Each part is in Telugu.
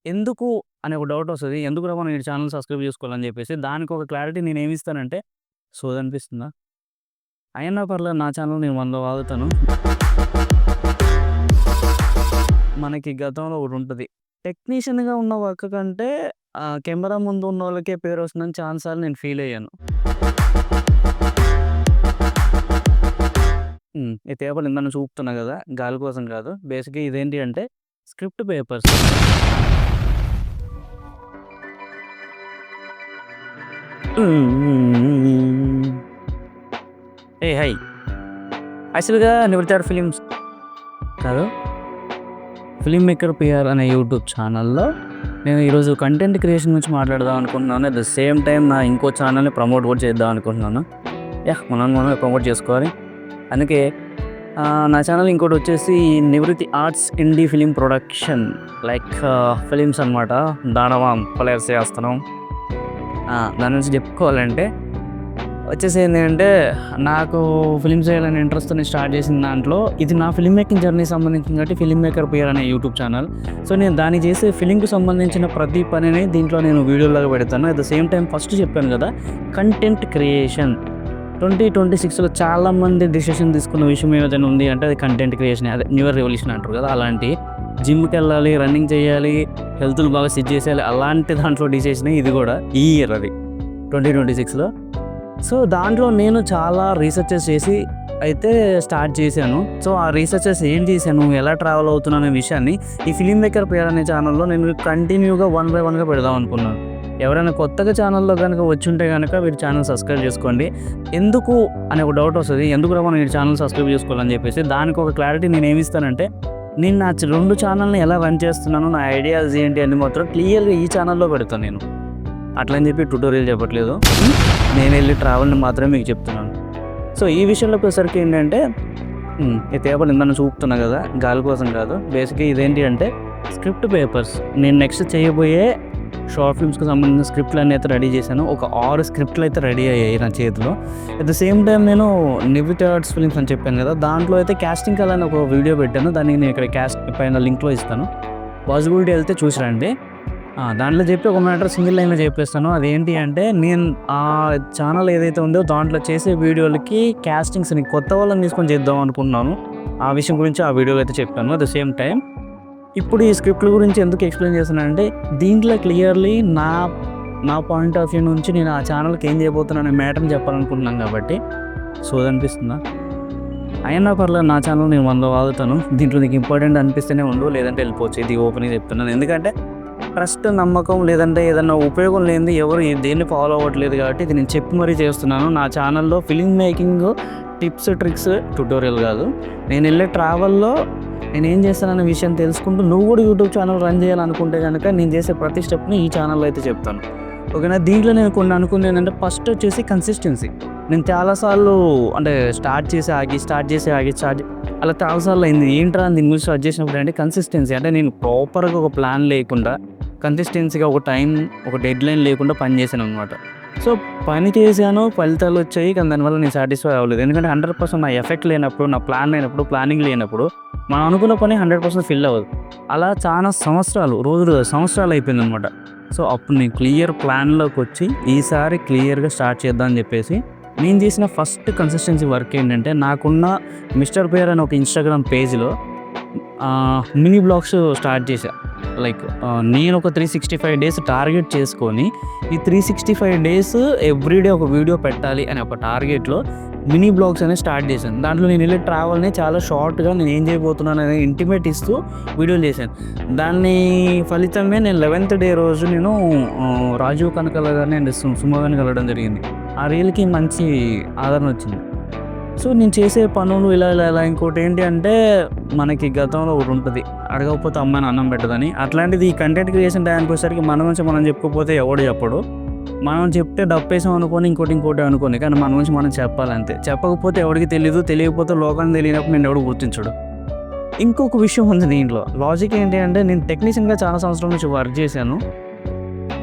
ఎందుకు అనే ఒక డౌటొస్తది. ఎందుకురా మనం ఈ ఛానెల్ సబ్స్క్రైబ్ జేసుకోవాలని జెప్పేసి. దానికొక క్లారిటీ నేనేమిస్తానంటే, సోదనిపిస్తుందా? అయినా పర్లేదు నా ఛానెల్ నేను 100 వాగుతాను. మనకి గతంలో ఒకటుంటది. టెక్నీషియన్‌గా ఉన్న వర్క్ కంటే కెమెరా ముందు ఉన్నోళ్ళకే పేరొస్తుందని చాలా సార్లు నేను ఫీలయ్యాను. ఈ పేపర్లు ఇందాక చూపుతున్నా గదా! గాలి కోసం గాదు. బేసిక్‌గా ఇదేంటి అంటే స్క్రిప్ట్ పేపర్స్. హై! యాక్చువల్‌గా 'నివృత్తి ఫిలిమ్స్' కాదు. ఫిల్మ్ మేకర్ పిఆర్ అనే యూట్యూబ్ ఛానల్‌లో నేను ఈరోజు కంటెంట్ క్రియేషన్ గురించి మాట్లాడదాం అనుకుంటున్నాను. అట్ ద సేమ్ టైమ్ నా ఇంకో ఛానల్‌ని ప్రమోట్ కూడా చేద్దాం అనుకుంటున్నాను. మనమే ప్రమోట్ చేసుకోవాలి. అందుకే నా ఛానల్ ఇంకోటొచ్చేసి 'నివృత్తి arts INDI film production' like films అనమాట. దానవం కొలాబ్ చేస్తున్నాం. దాని నుంచి చెప్పుకోవాలంటే వచ్చేసి ఏంటంటే నాకు ఫిల్మ్స్ చేయాలని ఇంట్రెస్ట్‌తో నేను స్టార్ట్ చేసిన దాంట్లో ఇది నా ఫిల్మ్ మేకింగ్ జర్నీ సంబంధించింది కాబట్టి ఫిల్మ్ మేకర్ పిఆర్ అనే యూట్యూబ్ ఛానల్. సో నేను దాన్ని చేసే ఫిలింకి సంబంధించిన ప్రతి పనిని దీంట్లో నేను వీడియోలాగా పెడతాను. At the same time first చెప్పాను కదా కంటెంట్ క్రియేషన్ 2026లో చాలామంది డిసిషన్ తీసుకున్న విషయం ఏదైనా ఉంది అంటే అది కంటెంట్ క్రియేషన్. అదే న్యూ ఇయర్ రెవల్యూషన్ అంటారు కదా! అలాంటి జిమ్‌కి వెళ్ళాలి, రన్నింగ్ చేయాలి, హెల్త్‌ని బాగా సెట్ చేసేయాలి అలాంటి దాంట్లో డిసిషనే ఇది కూడా ఈ ఇయర్ అది 2026లో. సో దాంట్లో నేను చాలా రీసెర్చెస్ చేసి అయితే స్టార్ట్ చేశాను. సో ఆ రీసెర్చెస్ ఏం చేశాను, ఎలా ట్రావెల్ అవుతున్నాను అనే విషయాన్ని ఈ ఫిల్మ్ మేకర్ పిఆర్ అనే ఛానల్‌లో నేను కంటిన్యూగా 1 బై 1గా పెడదాం అనుకున్నాను. ఎవరైనా కొత్తగా ఛానల్‌లో కనుక వచ్చుంటే గనక మీరు ఛానల్ సబ్స్క్రైబ్ చేసుకోండి. ఎందుకు అనే ఒక డౌట్ వస్తది. ఎందుకురా మనం ఈ ఛానల్ సబ్స్క్రైబ్ చేసుకోవాలని చెప్పేసి. దానికొక క్లారిటీ నేనేమిస్తానంటే, నేను నా 2 ఛానల్‌ని ఎలా రన్ చేస్తున్నాను, నా ఐడియాస్ ఏంటి అని మాత్రం క్లియర్‌గా ఈ ఛానల్‌లో పెడతాను నేను. అట్లని చెప్పి ట్యుటోరియల్ చెప్పట్లేదు. నేను వెళ్ళి ట్రావెల్‌ని మాత్రమే మీకు చెప్తున్నాను. సో ఈ విషయంలోకి వచ్చేసరికి ఏంటంటే ఈ పేపర్లు ఇందాక చూపుతున్నా కదా! గాలి కోసం కాదు. బేసిక్‌గా ఇదేంటి అంటే స్క్రిప్ట్ పేపర్స్. నేను నెక్స్ట్ చేయబోయే షార్ట్ ఫిల్మ్స్‌కి సంబంధించిన స్క్రిప్ట్‌లన్నీ అయితే రెడీ చేశాను. ఒక 6 స్క్రిప్ట్‌లు అయితే రెడీ అయ్యాయి నా చేతిలో. అట్ ద సేమ్ టైం నేను 'నివృత్తి ఆర్ట్స్ ఫిలిమ్స్' అని చెప్పాను కదా! దాంట్లో అయితే కాస్టింగ్ కాల్ అని ఒక వీడియో పెట్టాను. దాన్ని నేను ఇక్కడ పైన లింక్‌లో ఇస్తాను. పాసిబిలిటీ వెళ్తే చూసి రండి. దాంట్లో చెప్పి ఒక మ్యాటర్ సింగిల్ లైన్‌లో చెప్పేస్తాను. అదేంటి అంటే నేను ఛానల్ ఏదైతే ఉందో దాంట్లో చేసే వీడియోలకి కాస్టింగ్స్‌ని కొత్త వాళ్ళని తీసుకొని చేద్దాం అనుకుంటున్నాను. ఆ విషయం గురించి ఆ వీడియోలో అయితే చెప్పాను. అట్ ద సేమ్ టైం ఇప్పుడు ఈ స్క్రిప్ట్‌ల గురించి ఎందుకు ఎక్స్‌ప్లెయిన్ చేస్తున్నానంటే దీంట్లో క్లియర్‌లీ నా పాయింట్ ఆఫ్ వ్యూ నుంచి నేను ఆ ఛానల్‌కి ఏం చేయబోతున్నాను అనే మ్యాటర్‌ని చెప్పాలనుకుంటున్నాను కాబట్టి సోదనిపిస్తుందా? అయినా పర్లేదు నా ఛానల్ నేను 100 వాగుతాను. దీంట్లో నీకు ఇంపార్టెంట్ అనిపిస్తేనే ఉండు, లేదంటే వెళ్ళిపోవచ్చు. ఇది ఓపెన్‌గా చెప్తున్నాను. ఎందుకంటే ట్రస్ట్, నమ్మకం లేదంటే ఏదన్నా ఉపయోగం లేనిది ఎవరు దేన్ని ఫాలో అవ్వట్లేదు కాబట్టి ఇది నేను చెప్పి మరీ చేస్తున్నాను. నా ఛానల్‌లో film making tips, tricks tutorial కాదు. నేను వెళ్ళే ట్రావెల్‌లో నేనేం చేస్తాననే విషయం తెలుసుకుంటూ నువ్వు కూడా యూట్యూబ్ ఛానల్ రన్ చేయాలనుకుంటే కనుక నేను చేసే ప్రతి స్టెప్‌ని ఈ ఛానల్‌లో అయితే చెప్తాను. ఓకేనా? దీంట్లో నేను కొన్ని అనుకుంది ఏంటంటే ఫస్ట్ వచ్చేసి కన్సిస్టెన్సీ. నేను చాలాసార్లు అంటే స్టార్ట్ చేసి అలా చాలాసార్లు అయింది. ఏంట్రా దీని గురించి స్టార్ట్ చేసినప్పుడు అంటే కన్సిస్టెన్సీ. అంటే నేను ప్రాపర్‌గా ఒక ప్లాన్ లేకుండా కన్సిస్టెన్సీగా ఒక టైం, ఒక డెడ్‌లైన్ లేకుండా పని చేశాననమాట. సో పని చేశాను, ఫలితాలు వచ్చాయి. కానీ దానివల్ల నేను సాటిస్ఫై అవ్వలేదు. ఎందుకంటే 100% నా ఎఫెక్ట్ లేనప్పుడు, నా ప్లాన్ లేనప్పుడు, ప్లానింగ్ లేనప్పుడు మనం అనుకున్న పని 100% ఫిల్ అవ్వదు. అలా చాలా సంవత్సరాలు, సంవత్సరాలు అయిపోయిందనమాట. సో అప్పుడు నేను క్లియర్ ప్లాన్‌లోకి వచ్చి ఈసారి క్లియర్‌గా స్టార్ట్ చేద్దాం అని చెప్పేసి నేను చేసిన ఫస్ట్ కన్సిస్టెన్సీ వర్క్ ఏంటంటే నాకున్న మిస్టర్ పిఆర్ అనే ఒక ఇన్‌స్టాగ్రామ్ పేజ్‌లో మినీ బ్లాగ్స్ స్టార్ట్ చేశా. లైక్ నేను ఒక 365 డేస్ టార్గెట్ చేసుకొని ఈ 365 డేస్ ఎవ్రీడే ఒక వీడియో పెట్టాలి అనే ఒక టార్గెట్‌లో మినీ బ్లాగ్స్ అనేది స్టార్ట్ చేశాను. దాంట్లో నేను వెళ్ళే ట్రావెల్‌ని చాలా షార్ట్‌గా నేను ఏం చేయబోతున్నాను అనేది ఇంటిమేట్ ఇస్తూ వీడియోలు చేశాను. దాన్ని ఫలితమే నేను 11th డే రోజు నేను రాజీవ్ కనకాల గారిని అండ్ సుమ గారిని కలవడం జరిగింది. ఆ రీల్‌కి మంచి ఆదరణ వచ్చింది. సో నేను చేసే పనులు ఇలా ఇంకోటి ఏంటి అంటే మనకి గతంలో ఒకటి ఉంటుంది, అడగకపోతే అమ్మాయిని అన్నం పెట్టదని. అట్లాంటిది ఈ కంటెంట్ క్రియేషన్ టైంకి వచ్చేసరికి మన గురించి మనం చెప్పుకోకపోతే ఎవడు చెప్పడు. మనం చెప్తే డప్పేసాం అనుకోని ఇంకోటి అనుకోని, కానీ మన గురించి మనం చెప్పాలంతే. చెప్పకపోతే ఎవరికి తెలియదు, తెలియకపోతే లోకానికి తెలియనప్పుడు నేను ఎవడు గుర్తించడు. ఇంకొక విషయం ఉంది దీంట్లో. లాజిక్ ఏంటి అంటే నేను టెక్నీషియన్‌గా చాలా సంవత్సరాల నుంచి వర్క్ చేశాను.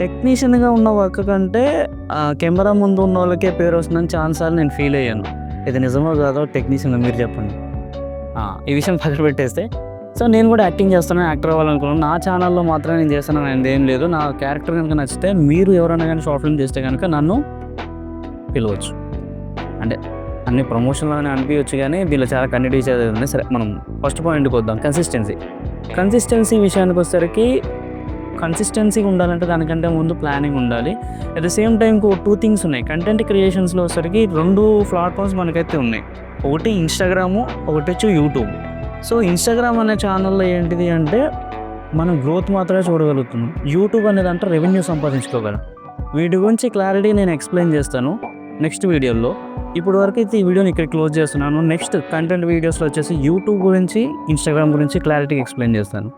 టెక్నీషియన్‌గా ఉన్న వర్క్ కంటే కెమెరా ముందు ఉన్న వాళ్ళకే పేరు వస్తుందని చాలా సార్లు నేను ఫీల్ అయ్యాను. ఇది నిజమో కాదో టెక్నీషియన్‌గా మీరు చెప్పండి. ఈ విషయం పక్కన పెట్టేస్తే సో నేను కూడా యాక్టింగ్ చేస్తాను, యాక్టర్ అవ్వాలనుకున్నాను. నా ఛానల్లో మాత్రమే నేను చేస్తానని అనేది ఏం లేదు. నా క్యారెక్టర్ కనుక నచ్చితే మీరు ఎవరైనా కానీ షార్ట్ ఫిల్మ్ చేస్తే కనుక నన్ను పిలవచ్చు. అంటే అన్ని ప్రమోషన్లోనే అనిపించవచ్చు, కానీ దీనిలో చాలా కంటెంట్ ఇచ్చేది ఉంది. సరే, మనం ఫస్ట్ పాయింట్కి వద్దాం. కన్సిస్టెన్సీ విషయానికి వచ్చేసరికి కన్సిస్టెన్సీగా ఉండాలంటే దానికంటే ముందు ప్లానింగ్ ఉండాలి. At the same time 2 things ఉన్నాయి. కంటెంట్ క్రియేషన్స్లో వచ్చేసరికి 2 ప్లాట్ఫామ్స్ మనకైతే ఉన్నాయి. ఒకటి ఇన్స్టాగ్రాము, ఒకటి వచ్చి యూట్యూబ్. సో ఇన్స్టాగ్రామ్ అనే ఛానల్లో ఏంటిది అంటే మనం గ్రోత్ మాత్రమే చూడగలుగుతున్నాం. యూట్యూబ్ అనేది అంటే రెవెన్యూ సంపాదించుకోగలం. వీటి గురించి క్లారిటీ నేను ఎక్స్ప్లెయిన్ చేస్తాను నెక్స్ట్ వీడియోలో. ఇప్పుడు వరకు అయితే ఈ వీడియోని ఇక్కడ క్లోజ్ చేస్తున్నాను. నెక్స్ట్ కంటెంట్ వీడియోస్లో వచ్చేసి యూట్యూబ్ గురించి, ఇన్స్టాగ్రామ్ గురించి క్లారిటీగా ఎక్స్ప్లెయిన్ చేస్తాను.